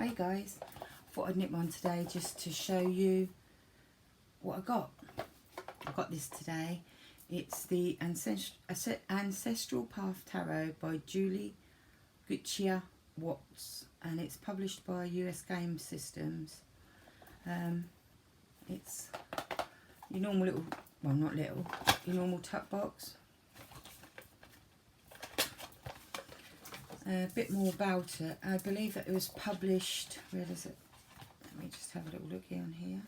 Hey guys, I thought I'd nip one today just to show you what I got. I got this today. It's the Ancestral Path Tarot by Cuccia-Watts, and it's published by US Game Systems. It's your normal little, well not little, your normal tuck box. A bit more about it. I believe that it was published, where is it? Let me just have a little look on here.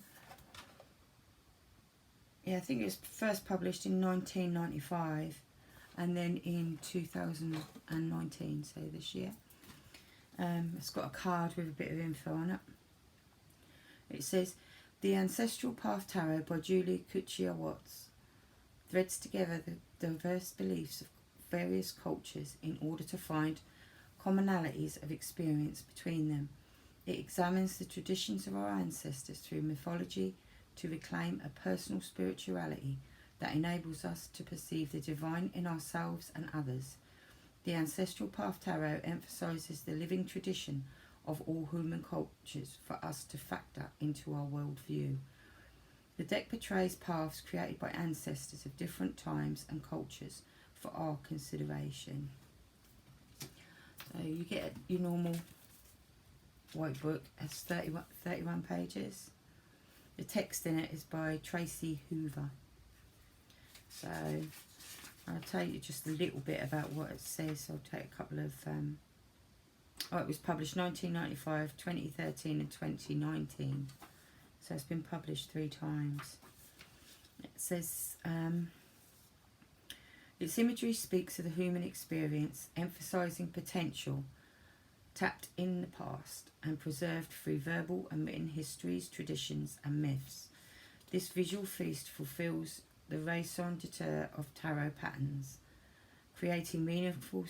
Yeah, I think it was first published in 1995 and then in 2019, so this year. It's got a card with a bit of info on it. It says, The Ancestral Path Tarot by Julie Cuccia-Watts threads together the diverse beliefs of various cultures in order to find commonalities of experience between them. It examines the traditions of our ancestors through mythology to reclaim a personal spirituality that enables us to perceive the divine in ourselves and others. The Ancestral Path Tarot emphasises the living tradition of all human cultures for us to factor into our worldview. The deck portrays paths created by ancestors of different times and cultures for our consideration. So you get your normal white book. It's 31 pages. The text in it is by Tracy Hoover. So I'll tell you just a little bit about what it says. I'll take a couple of... it was published 1995, 2013 and 2019. So it's been published 3 times. It says... its imagery speaks of the human experience, emphasising potential tapped in the past and preserved through verbal and written histories, traditions and myths. This visual feast fulfills the raison d'etre of tarot patterns, creating meaningful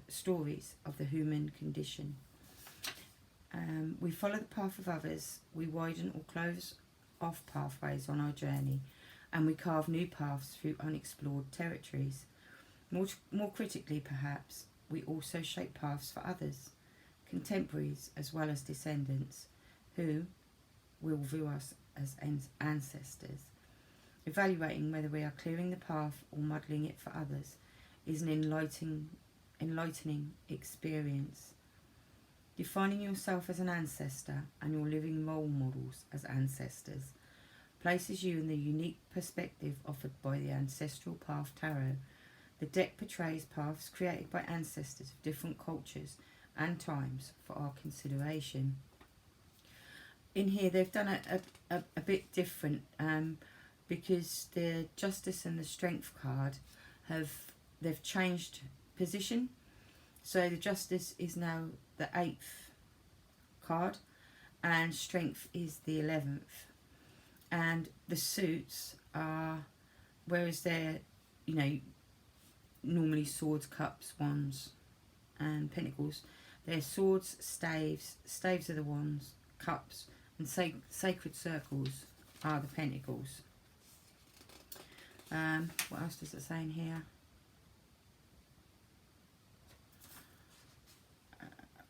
stories of the human condition. We follow the path of others, we widen or close off pathways on our journey, and we carve new paths through unexplored territories. More critically, perhaps, we also shape paths for others, contemporaries as well as descendants, who will view us as ancestors. Evaluating whether we are clearing the path or muddling it for others is an enlightening experience. Defining yourself as an ancestor and your living role models as ancestors places you in the unique perspective offered by the Ancestral Path Tarot. The deck portrays paths created by ancestors of different cultures and times for our consideration. In here they've done a bit different because the Justice and the Strength card they've changed position. So the Justice is now the 8th card and Strength is the 11th. And the suits are, whereas they're, normally swords, cups, wands and pentacles, they're swords, staves are the wands, cups, and sacred circles are the pentacles. What else does it say in here?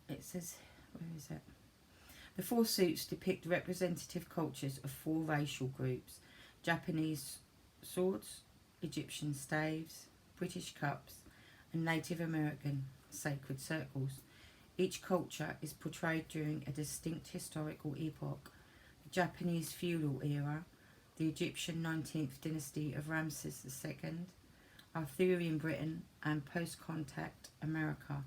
It says, where is it? The 4 suits depict representative cultures of 4 racial groups: Japanese swords, Egyptian staves, British cups, and Native American sacred circles. Each culture is portrayed during a distinct historical epoch: the Japanese feudal era, the Egyptian 19th dynasty of Ramses II, Arthurian Britain, and post-contact America.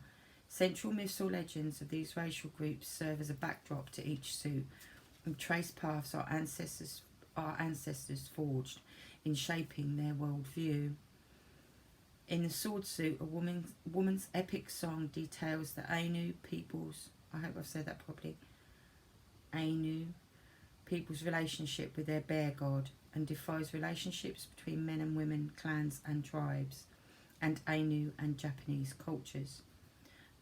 Central myths or legends of these racial groups serve as a backdrop to each suit and trace paths our ancestors forged in shaping their worldview. In the sword suit, a woman's epic song details the Ainu people's, I hope I've said that properly, Ainu people's relationship with their bear god, and defies relationships between men and women, clans and tribes, and Ainu and Japanese cultures.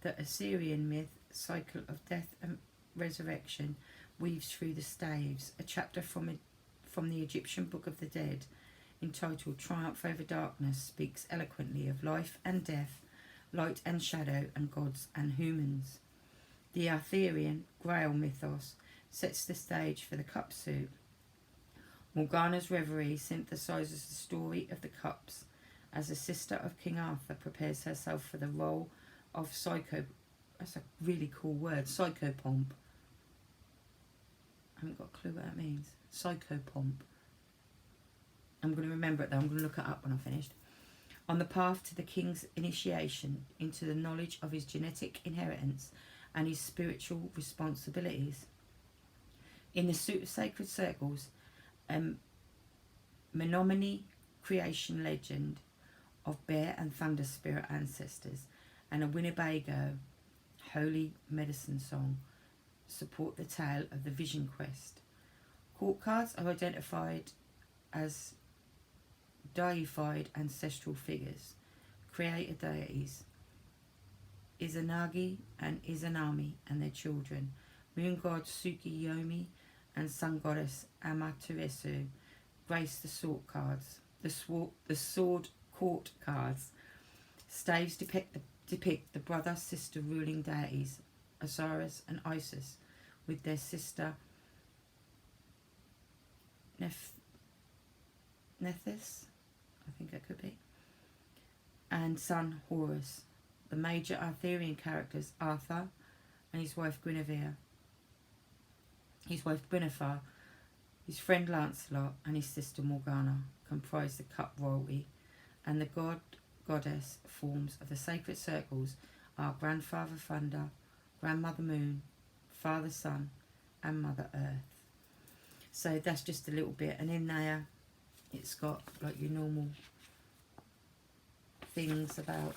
The Assyrian myth, cycle of death and resurrection, weaves through the staves. A chapter from the Egyptian Book of the Dead, entitled Triumph Over Darkness, speaks eloquently of life and death, light and shadow, and gods and humans. The Arthurian Grail mythos sets the stage for the cup suit. Morgana's reverie synthesises the story of the cups as a sister of King Arthur prepares herself for the role of psycho. That's a really cool word, psychopomp. I haven't got a clue what that means. Psychopomp. I'm going to remember it though. I'm going to look it up when I'm finished. On the path to the king's initiation into the knowledge of his genetic inheritance and his spiritual responsibilities. In the suit of sacred circles, Menominee creation legend of bear and thunder spirit ancestors and a Winnebago holy medicine song support the tale of the vision quest. Court cards are identified as deified ancestral figures, creator deities, Izanagi and Izanami and their children, moon god Tsukiyomi and sun goddess Amaterasu grace the sword cards. The sword court cards. Staves depict the brother-sister ruling deities Osiris and Isis with their sister Nephthys, I think it could be, and son Horus. The major Arthurian characters Arthur and his wife Guinevere, his friend Lancelot and his sister Morgana comprise the cup royalty, and the goddess forms of the sacred circles are Grandfather Thunder, Grandmother Moon, Father Sun and Mother Earth. So that's just a little bit, and in there it's got like your normal things about,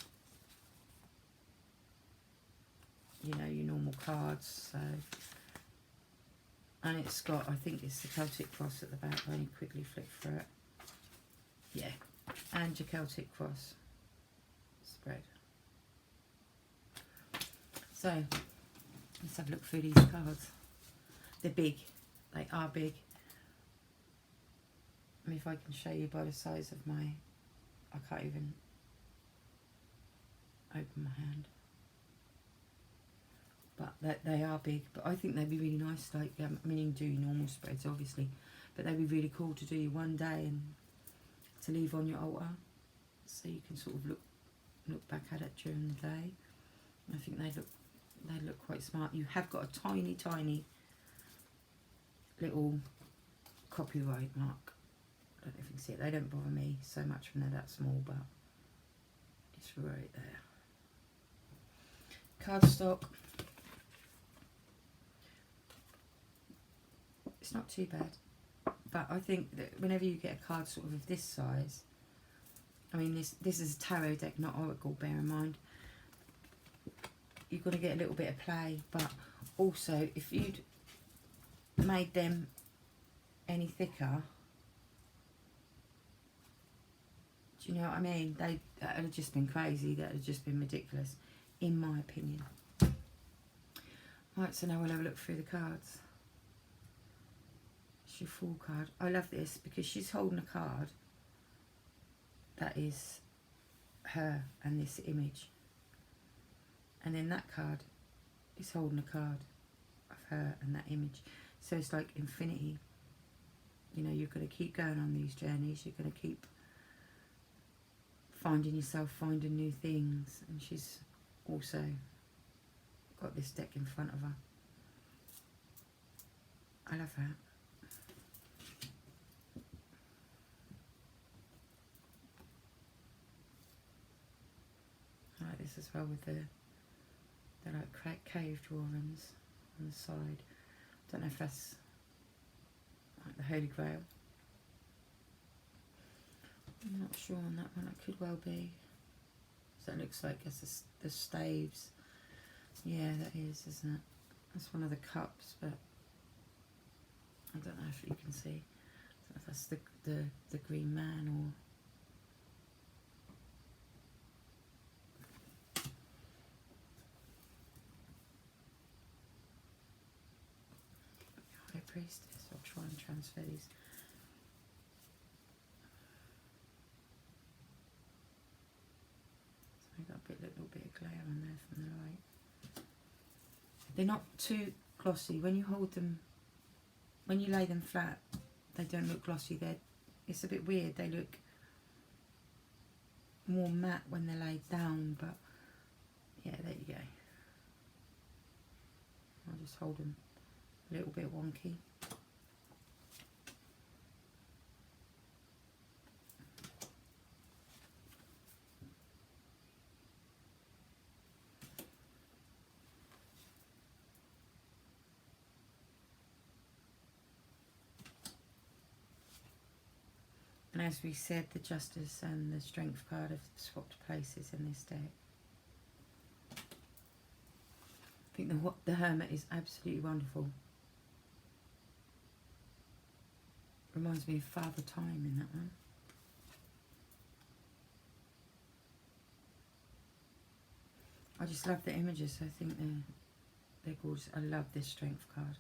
you know, your normal cards. So, and it's got, I think it's the Celtic cross at the back. I'll only quickly flick through it. Yeah, and your Celtic cross spread. So let's have a look through these cards. They're big. They are big. I mean, if I can show you by the size of my, I can't even open my hand. But they are big. But I think they'd be really nice. Like, I mean, you can do your normal spreads, obviously, but they'd be really cool to do one day and to leave on your altar, so you can sort of look back at it during the day. I think they look quite smart. You have got a tiny little copyright mark. I don't know if you can see it. They don't bother me so much when they're that small, but it's right there. Cardstock. It's not too bad, but I think that whenever you get a card sort of this size, I mean this is a tarot deck, not oracle, bear in mind, you've got to get a little bit of play. But also, if you'd made them any thicker, do you know what I mean? That would have just been crazy. That would have just been ridiculous, in my opinion. Right, so now we'll have a look through the cards. It's your Fool card. I love this because she's holding a card that is her and this image. And then that card is holding a card of her and that image. So it's like infinity. You know, you're going to keep going on these journeys. You're going to keep finding yourself, finding new things. And she's also got this deck in front of her. I love that. I like this as well with the like cave drawings on the side. Don't know if that's like the Holy Grail. I'm not sure on that one. It could well be. So it looks like it's the staves. Yeah, that is, isn't it? That's one of the cups, but I don't know if you can see. I don't know if that's the green man or. High Priestess. I'll try and transfer these. So I got a little bit of glare on there from the light. They're not too glossy. When you hold them, when you lay them flat, they don't look glossy. It's a bit weird. They look more matte when they're laid down, but yeah, there you go. I'll just hold them a little bit wonky. And as we said, the Justice and the Strength card have swapped places in this deck. I think the Hermit is absolutely wonderful. Reminds me of Father Time in that one. I just love the images. I think they're gorgeous. I love this Strength card.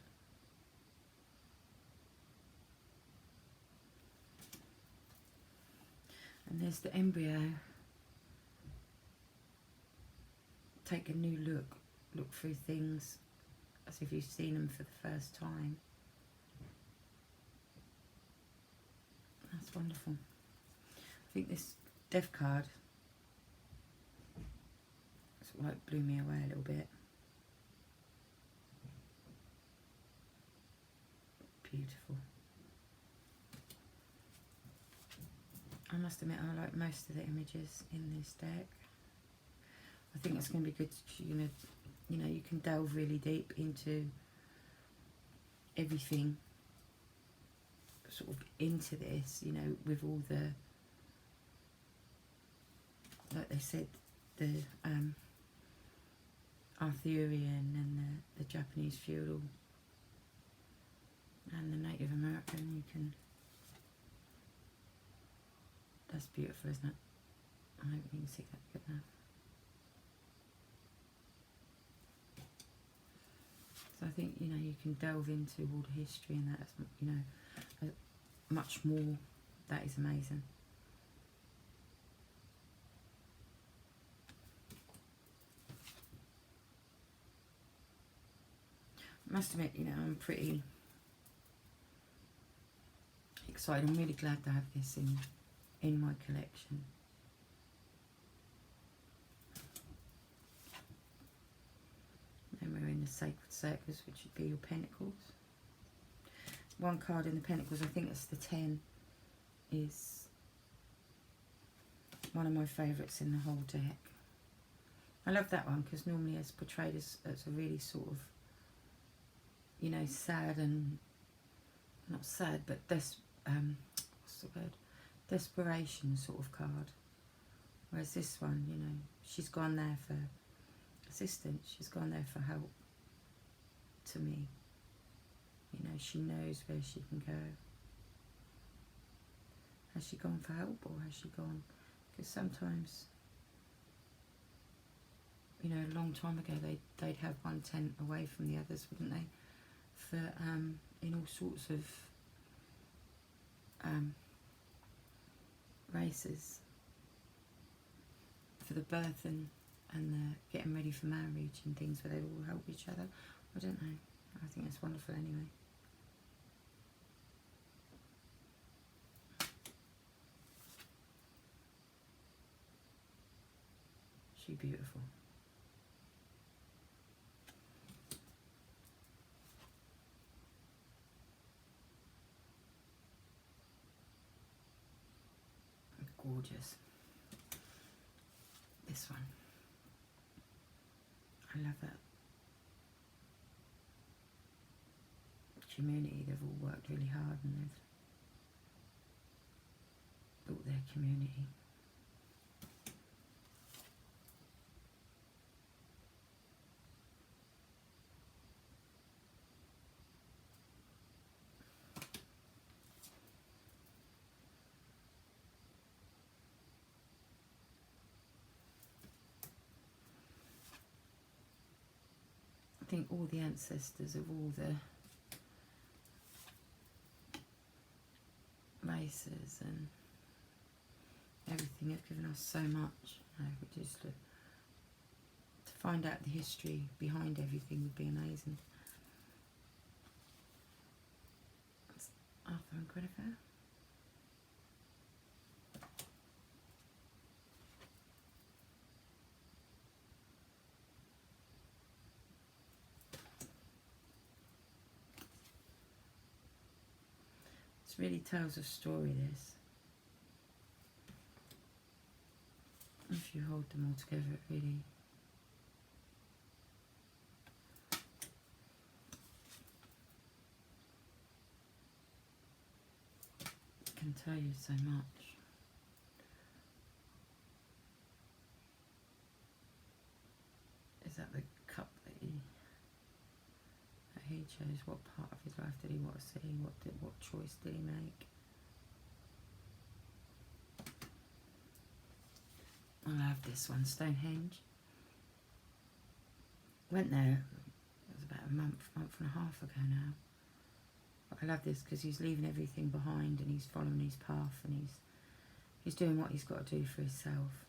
And there's the embryo. Take a new look through things as if you've seen them for the first time. That's wonderful. I think this Death card sort of like blew me away a little bit. Beautiful. I must admit I like most of the images in this deck. I think it's going to be good. You know, you can delve really deep into everything, sort of into this. You know, with all the, like they said, the Arthurian and the Japanese feudal and the Native American. You can. That's beautiful, isn't it? I hope you can see that good enough. So I think, you know, you can delve into all the history and that, you know, much more. That is amazing. I must admit, you know, I'm pretty excited. I'm really glad to have this in my collection. Then we're in the Sacred Circles, which would be your Pentacles. One card in the Pentacles, I think it's the 10, is one of my favourites in the whole deck. I love that one because normally it's portrayed as a really sort of, you know, sad and, not sad, but what's the word? Desperation sort of card. Whereas this one, you know, she's gone there for assistance, she's gone there for help to me. You know, she knows where she can go. Has she gone for help, or has she gone? Because sometimes, you know, a long time ago they'd have one tent away from the others, wouldn't they? For in all sorts of races, for the birth and the getting ready for marriage and things, where they all help each other. I don't know. I think that's wonderful anyway. She's beautiful. Gorgeous. This one. I love that. Community, they've all worked really hard and they've built their community. I think all the ancestors of all the races and everything have given us so much. You know, we just to find out the history behind everything would be amazing. That's Arthur and Guinevere. It really tells a story, this. If you hold them all together, it really can tell you so much. Is that the cup that he chose? What part of his life did he want to see? What choice did he make? I'll have this one, Stonehenge. Went there, it was about a month and a half ago now. But I love this because he's leaving everything behind and he's following his path and he's doing what he's got to do for himself.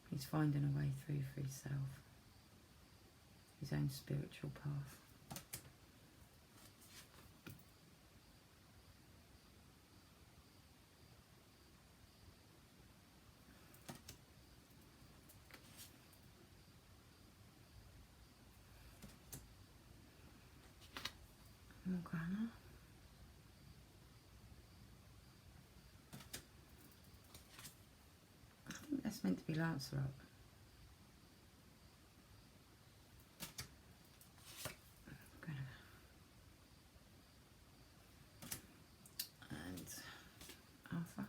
He's finding a way through for himself. His own spiritual path. Morgana. I think that's meant to be Lancelot. And Arthur,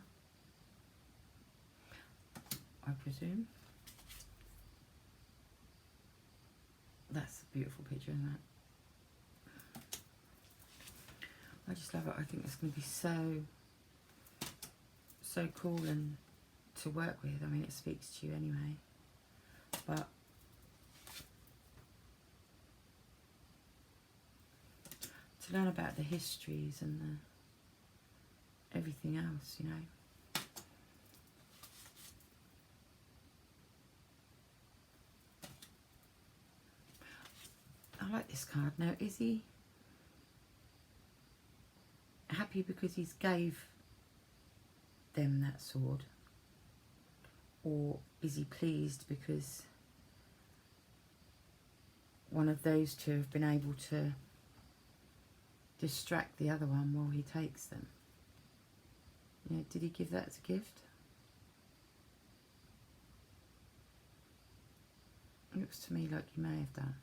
I presume. That's a beautiful picture, isn't it? I just love it. I think it's going to be so cool and to work with. I mean, it speaks to you anyway, but to learn about the histories and everything else, you know. I like this card. Now, is he happy because he's gave them that sword, or is he pleased because one of those two have been able to distract the other one while he takes them? You know, did he give that as a gift? It looks to me like he may have done.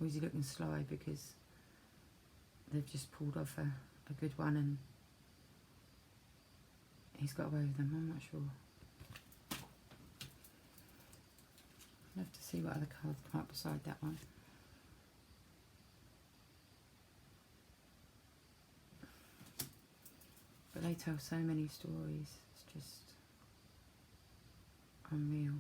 Or is he looking sly because they've just pulled off a good one and he's got away with them? I'm not sure. I'll have to see what other cards come up beside that one. But they tell so many stories, it's just unreal.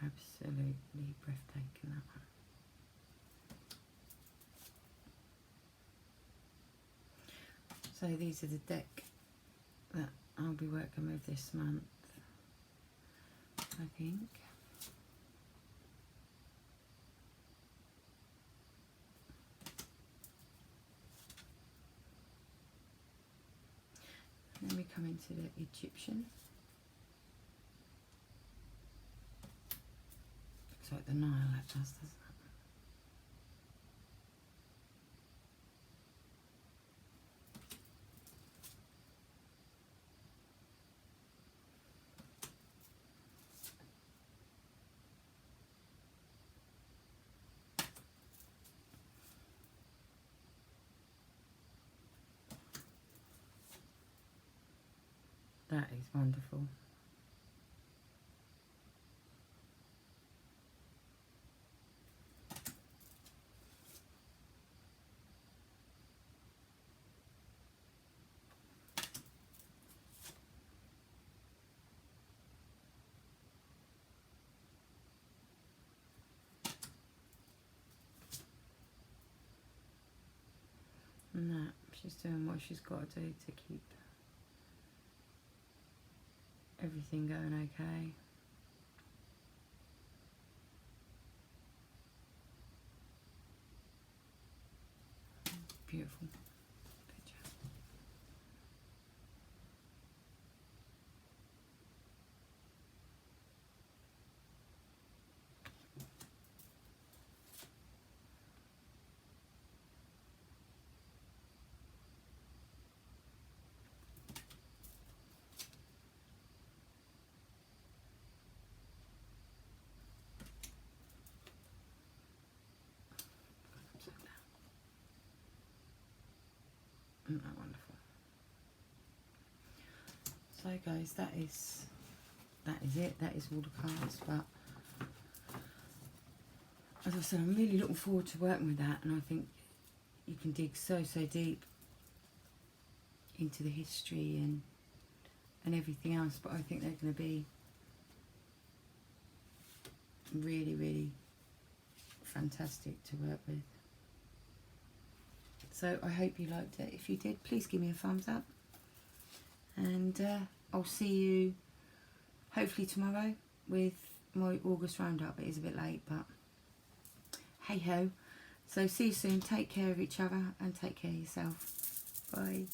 Absolutely breathtaking, that one. So these are the deck that I'll be working with this month, I think. Then we come into the Egyptian. Looks like the Nile, that does, doesn't it? That is wonderful. And that, she's doing what she's got to do to keep everything going okay. Beautiful picture. Isn't that wonderful? So guys, that is it. That is all the cards. But as I said, I'm really looking forward to working with that, and I think you can dig so deep into the history and everything else. But I think they're going to be really fantastic to work with. So I hope you liked it. If you did, please give me a thumbs up. And I'll see you hopefully tomorrow with my August roundup. It is a bit late, but hey ho. So see you soon. Take care of each other and take care of yourself. Bye.